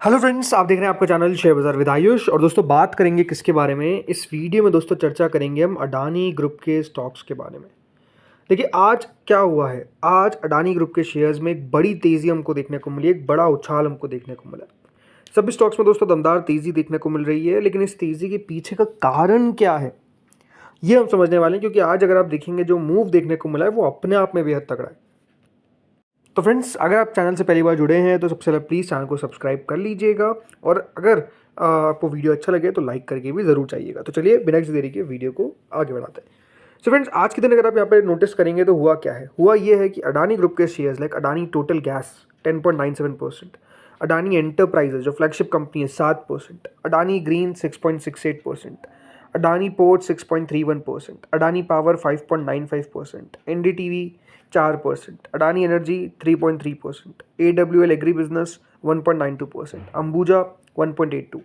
Hello friends, आप देख रहे हैं आपका चैनल शेयर बाजार विद आयुष। और दोस्तों बात करेंगे किसके बारे में इस वीडियो में। दोस्तों चर्चा करेंगे हम अडानी ग्रुप के स्टॉक्स के बारे में। देखिए आज क्या हुआ है, आज अडानी ग्रुप के शेयर्स में एक बड़ी तेज़ी हमको देखने को मिली, एक बड़ा उछाल हमको देखने को मिला। सभी स्टॉक्स में दोस्तों दमदार तेज़ी देखने को मिल रही है, लेकिन इस तेज़ी के पीछे का कारण क्या है ये हम समझने वाले हैं, क्योंकि आज अगर आप देखेंगे जो मूव देखने को मिला है वो अपने आप में बेहद तगड़ा है। तो फ्रेंड्स, अगर आप चैनल से पहली बार जुड़े हैं तो सबसे पहले प्लीज़ चैनल को सब्सक्राइब कर लीजिएगा, और अगर आपको वीडियो अच्छा लगे तो लाइक करके भी ज़रूर चाहिएगा। तो चलिए बिना किसी देरी के वीडियो को आगे बढ़ाते हैं। सो फ्रेंड्स, आज के दिन अगर आप यहाँ पे नोटिस करेंगे तो हुआ क्या है, हुआ ये है कि अडानी ग्रुप के shares like Adani total gas 10.97%, Adani enterprises जो फ्लैगशिप कंपनी है 7%, Adani green 6.68%, Adani port 6.31%, Adani power 5.95%, NDTV 4%, Adani energy 3.3%, AWL agri business 1.92%, Ambuja 1.82%,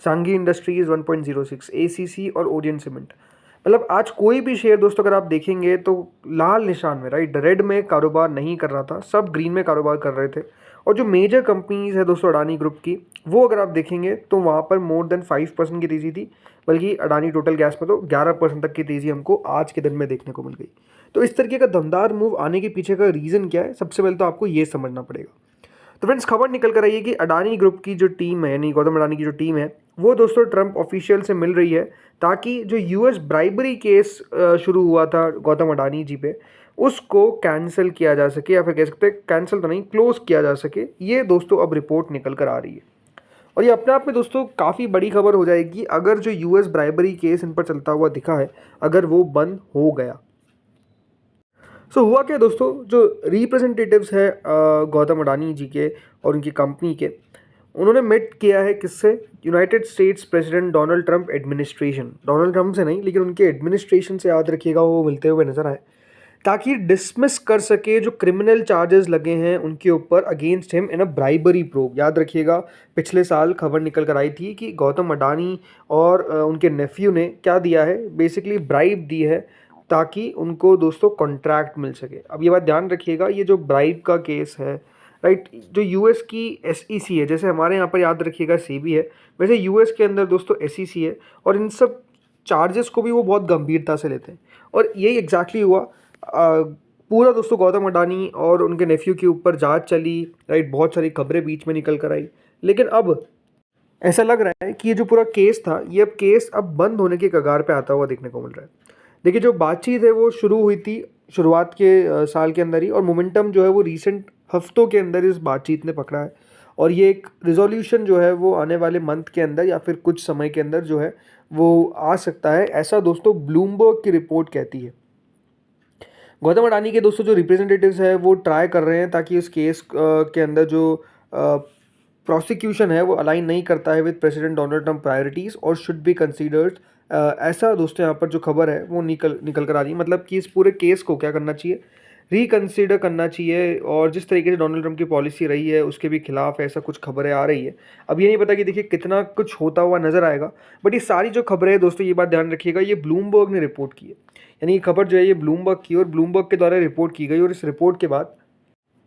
सांगी इंडस्ट्रीज 1.06%, ACC और ओरियन सीमेंट। मतलब आज कोई भी शेयर दोस्तों अगर आप देखेंगे तो लाल निशान में, राइट, रेड में कारोबार नहीं कर रहा था, सब ग्रीन में कारोबार कर रहे थे। और जो मेजर कंपनीज है दोस्तों अडानी ग्रुप की, वो अगर आप देखेंगे तो वहाँ पर मोर देन 5% की तेज़ी थी, बल्कि अडानी टोटल गैस में तो 11% तक की तेज़ी हमको आज के दिन में देखने को मिल गई। तो इस तरीके का दमदार मूव आने के पीछे का रीज़न क्या है, सबसे पहले तो आपको ये समझना पड़ेगा। तो फ्रेंड्स, खबर निकल कर आई है कि अडानी ग्रुप की जो टीम है, यानी गौतम अडानी की जो टीम है, वो दोस्तों ट्रंप ऑफिशियल से मिल रही है, ताकि जो यूएस ब्राइबरी केस शुरू हुआ था गौतम अडानी जी पे, उसको कैंसिल किया जा सके, या फिर कह सकते हैं कैंसिल तो नहीं, क्लोज किया जा सके। ये दोस्तों अब रिपोर्ट निकल कर आ रही है, और ये अपने आप में दोस्तों काफ़ी बड़ी खबर हो जाएगी अगर जो यूएस ब्राइबरी केस इन पर चलता हुआ दिखा है, अगर वो बंद हो गया। हुआ क्या दोस्तों, जो रिप्रेजेंटेटिव्स है गौतम अडानी जी के और उनकी कंपनी के, उन्होंने मीट किया है किससे, United states president Donald Trump administration, Donald Trump से नहीं लेकिन उनके एडमिनिस्ट्रेशन से, याद रखिएगा, वो मिलते हुए नजर आए, ताकि डिसमिस कर सके जो क्रिमिनल चार्जेस लगे हैं उनके ऊपर against him in a bribery probe. याद रखिएगा पिछले साल खबर निकल कर आई थी कि गौतम अडानी और उनके नेफ्यू ने क्या दिया है, बेसिकली ब्राइब दी है, ताकि उनको दोस्तों कॉन्ट्रैक्ट मिल सके। अब ये बात ध्यान रखिएगा, ये जो ब्राइब का केस है, राइट, जो यूएस की एसईसी है, जैसे हमारे यहाँ पर याद रखिएगा सेबी है, वैसे यूएस के अंदर दोस्तों एसईसी है, और इन सब चार्जेस को भी वो बहुत गंभीरता से लेते हैं। और यही एग्जैक्टली हुआ। पूरा दोस्तों गौतम अडानी और उनके नेफ्यू के ऊपर जांच चली, राइट, बहुत सारी खबरें बीच में निकल कर आई, लेकिन अब ऐसा लग रहा है कि ये जो पूरा केस था, ये अब केस अब बंद होने के कगार पे आता हुआ देखने को मिल रहा है। देखिए जो बातचीत है वो शुरू हुई थी शुरुआत के साल के अंदर ही, और मोमेंटम जो है वो रीसेंट हफ्तों के अंदर इस बातचीत ने पकड़ा है, और ये एक रिजोल्यूशन जो है वो आने वाले मंथ के अंदर या फिर कुछ समय के अंदर जो है वो आ सकता है, ऐसा दोस्तों ब्लूमबर्ग की रिपोर्ट कहती है। गौतम अडानी के दोस्तों जो रिप्रेजेंटेटिव्स है वो ट्राई कर रहे हैं ताकि इस केस के अंदर जो प्रोसिक्यूशन है वो अलाइन नहीं करता है with president Donald Trump priorities और शुड बी कंसीडर्ड, ऐसा दोस्तों यहाँ पर जो खबर है वो निकल कर आ रही है। मतलब कि इस पूरे केस को क्या करना चाहिए, रिकंसीडर करना चाहिए, और जिस तरीके से डोनाल्ड ट्रंप की पॉलिसी रही है उसके भी खिलाफ ऐसा कुछ खबरें आ रही है। अब ये नहीं पता कि देखिए कितना कुछ होता हुआ नजर आएगा, बट ये सारी जो खबरें हैं दोस्तों, ये बात ध्यान रखिएगा, ये ब्लूमबर्ग ने रिपोर्ट की है। यानी ये खबर जो है ये ब्लूमबर्ग की, और ब्लूमबर्ग के द्वारा रिपोर्ट की गई, और इस रिपोर्ट के बाद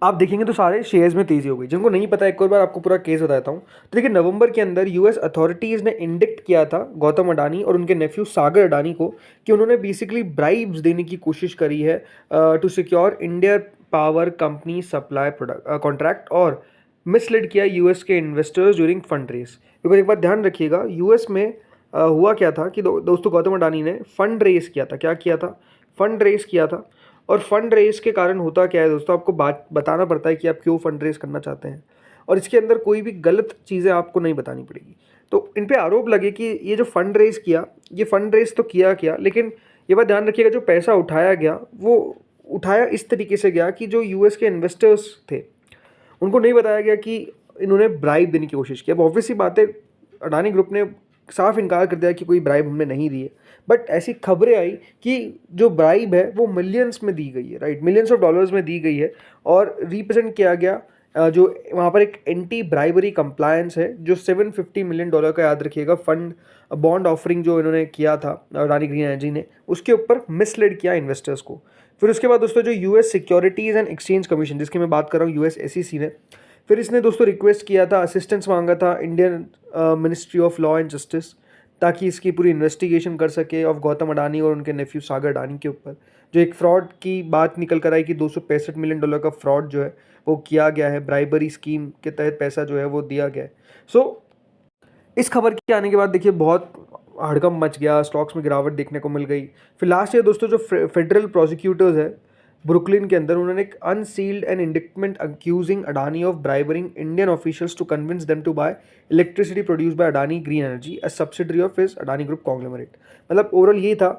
आप देखेंगे तो सारे शेयर्स में तेजी हो गई। जिनको नहीं पता, एक और बार आपको पूरा केस बताता हूँ। तो देखिए नवंबर के अंदर यूएस अथॉरिटीज़ ने इंडिक्ट किया था गौतम अडानी और उनके नेफ्यू सागर अडानी को, कि उन्होंने बेसिकली ब्राइब्स देने की कोशिश करी है to secure India power company supply product contract, और मिसलीड किया यूएस के investors during fund raise. Because एक बात ध्यान रखिएगा, यूएस में हुआ क्या था कि दोस्तों गौतम अडानी ने फंड रेस किया था। क्या किया था, फंड रेस किया था। और फंड रेस के कारण होता क्या है दोस्तों, आपको बात बताना पड़ता है कि आप क्यों फंड रेस करना चाहते हैं, और इसके अंदर कोई भी गलत चीज़ें आपको नहीं बतानी पड़ेगी। तो इन पे आरोप लगे कि ये जो फंड रेस किया, ये फंड रेस तो किया, लेकिन ये बात ध्यान रखिएगा, जो पैसा उठाया गया वो उठाया इस तरीके से गया कि जो यूएस के इन्वेस्टर्स थे उनको नहीं बताया गया कि इन्होंने ब्राइब देने की कोशिश की। अब ऑब्वियस सी बात है, अडानी ग्रुप ने साफ इनकार कर दिया कि कोई ब्राइब हमने नहीं दी है, बट ऐसी खबरें आई कि जो ब्राइब है वो मिलियंस में दी गई है, राइट, मिलियंस ऑफ डॉलर्स में दी गई है, और रिप्रेजेंट किया गया जो वहाँ पर एक एंटी ब्राइबरी कंप्लायंस है, जो $750 मिलियन का, याद रखिएगा, फंड बॉन्ड ऑफरिंग जो इन्होंने किया था अडानी ग्रीन एनर्जी ने, उसके ऊपर मिसलीड किया इन्वेस्टर्स को। फिर उसके बाद दोस्तों जो US securities and exchange commission, जिसकी मैं बात कर रहा हूँ, यूएस एसईसी ने, फिर इसने दोस्तों रिक्वेस्ट किया था, असिस्टेंस मांगा था Indian ministry of law and justice, ताकि इसकी पूरी इन्वेस्टिगेशन कर सके ऑफ गौतम अडानी और उनके नेफ्यू सागर अडानी के ऊपर, जो एक फ्रॉड की बात निकल कर आई कि $265 मिलियन का फ्रॉड जो है वो किया गया है, ब्राइबरी स्कीम के तहत पैसा जो है वो दिया गया है। इस खबर के आने के बाद देखिए बहुत हड़कंप मच गया, स्टॉक्स में गिरावट देखने को मिल गई। फिर लास्ट ईयर दोस्तों जो फेडरल प्रोसिक्यूटर्स है ब्रुकलिन के अंदर, उन्होंने एक unsealed an indictment accusing Adani of bribering Indian officials to convince them to buy electricity produced by Adani green energy as subsidiary of his Adani group conglomerate. मतलब ओवरऑल ये था,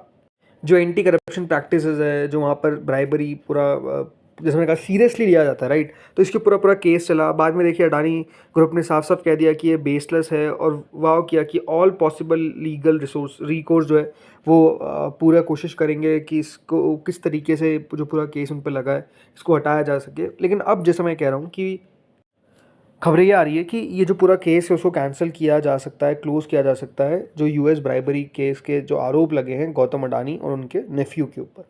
जो एंटी करप्शन प्रैक्टिसेस है, जो वहाँ पर ब्राइबरी पूरा जैसे मैंने कहा सीरियसली लिया जाता है, राइट। तो इसके पूरा पूरा केस चला। बाद में देखिए अडानी ग्रुप ने साफ साफ कह दिया कि ये बेसलेस है, और वाव किया कि ऑल पॉसिबल लीगल रिकोर्स जो है वो पूरा कोशिश करेंगे कि इसको किस तरीके से जो पूरा केस उन पर लगा है इसको हटाया जा सके। लेकिन अब जैसा मैं कह रहा हूँ कि खबरें ये आ रही है कि ये जो पूरा केस है उसको कैंसिल किया जा सकता है, क्लोज किया जा सकता है, जो यूएस ब्राइबरी केस के जो आरोप लगे हैं गौतम अडानी और उनके नेफ्यू के ऊपर।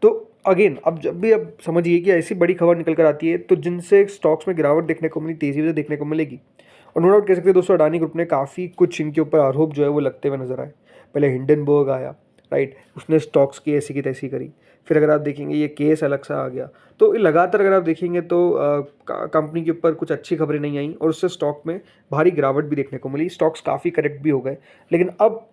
तो अगेन अब जब भी अब समझिए कि ऐसी बड़ी खबर निकल कर आती है तो जिनसे स्टॉक्स में गिरावट देखने को मिली, तेज़ी से देखने को मिलेगी। और नो डाउट कह सकते हैं दोस्तों, अडानी ग्रुप ने काफ़ी कुछ इनके ऊपर आरोप जो है वो लगते हुए नजर आए। पहले हिंडनबर्ग आया, राइट, उसने स्टॉक्स की ऐसी की तैसी करी। फिर अगर आप देखेंगे ये केस अलग सा आ गया। तो लगातार अगर आप देखेंगे तो कंपनी के ऊपर कुछ अच्छी खबरें नहीं आई और उससे स्टॉक में भारी गिरावट भी देखने को मिली, स्टॉक्स काफ़ी करेक्ट भी हो गए। लेकिन अब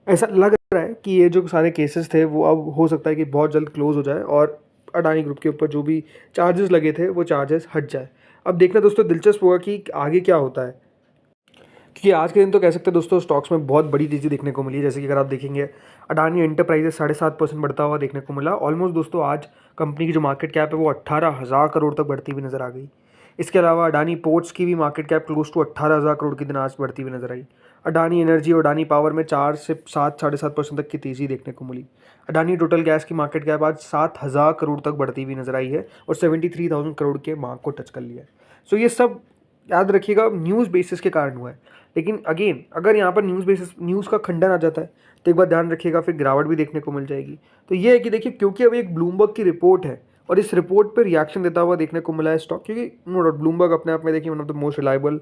ऐसा लग रहा है कि ये जो सारे केसेस थे वो अब हो सकता है कि बहुत जल्द क्लोज हो जाए और अडानी ग्रुप के ऊपर जो भी चार्जेस लगे थे वो चार्जेस हट जाए। अब देखना दोस्तों दिलचस्प होगा कि आगे क्या होता है, क्योंकि आज के दिन तो कह सकते हैं दोस्तों स्टॉक्स में बहुत बड़ी तेज़ी देखने को मिली है। जैसे कि अगर आप देखेंगे अडानी एंटरप्राइजेस 7.5% बढ़ता हुआ देखने को मिला। ऑलमोस्ट दोस्तों आज कंपनी की जो मार्केट कैप है वो 18,000 करोड़ तक बढ़ती हुई नजर आ गई। इसके अलावा अडानी पोर्ट्स की भी market cap close to 18,000 crore की दिन आज बढ़ती हुई नजर आई। अडानी एनर्जी और अडानी पावर में 4 से 7-7.5% तक की तेज़ी देखने को मिली। अडानी टोटल गैस की मार्केट कैप आज 7,000 करोड़ तक बढ़ती हुई नजर आई है और 73,000 करोड़ के मार्क को टच कर लिया है। सो ये सब याद रखिएगा न्यूज़ बेसिस के कारण हुआ है। लेकिन अगेन अगर यहाँ पर न्यूज़ का खंडन आ जाता है तो एक बार ध्यान रखिएगा, फिर गिरावट भी देखने को मिल जाएगी। तो ये है कि देखिए, क्योंकि अभी एक ब्लूमबर्ग की रिपोर्ट है और इस रिपोर्ट पर रिएक्शन देता हुआ देखने को मिला है स्टॉक, क्योंकि नो डाउट ब्लूमबर्ग अपने आप में देखिए one of the most reliable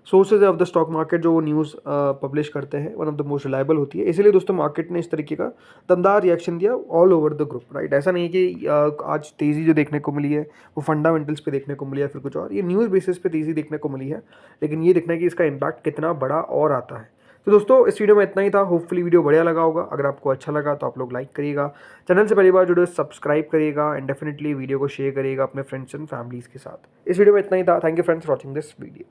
sources of the stock market, जो वो न्यूज़ पब्लिश करते हैं, one of the most reliable होती है। इसलिए दोस्तों मार्केट ने इस तरीके का दमदार रिएक्शन दिया all over the group, right. ऐसा नहीं कि आज तेज़ी जो देखने को मिली है वो फंडामेंटल्स पे देखने को मिली है फिर कुछ और, ये न्यूज़ बेसिस पे तेज़ी देखने को मिली है। लेकिन ये देखना है कि इसका इम्पैक्ट कितना बड़ा और आता है। तो दोस्तों इस वीडियो में इतना ही था। होपफुली वीडियो बढ़िया लगा होगा। अगर आपको अच्छा लगा तो आप लोग लाइक करिएगा, चैनल से पहली बार जुड़े सब्सक्राइब करिएगा एंड डेफिनेटली वीडियो को शेयर करिएगा अपने फ्रेंड्स एंड फैमिलीज़ के साथ। इस वीडियो में इतना ही था। Thank you friends for watching this video.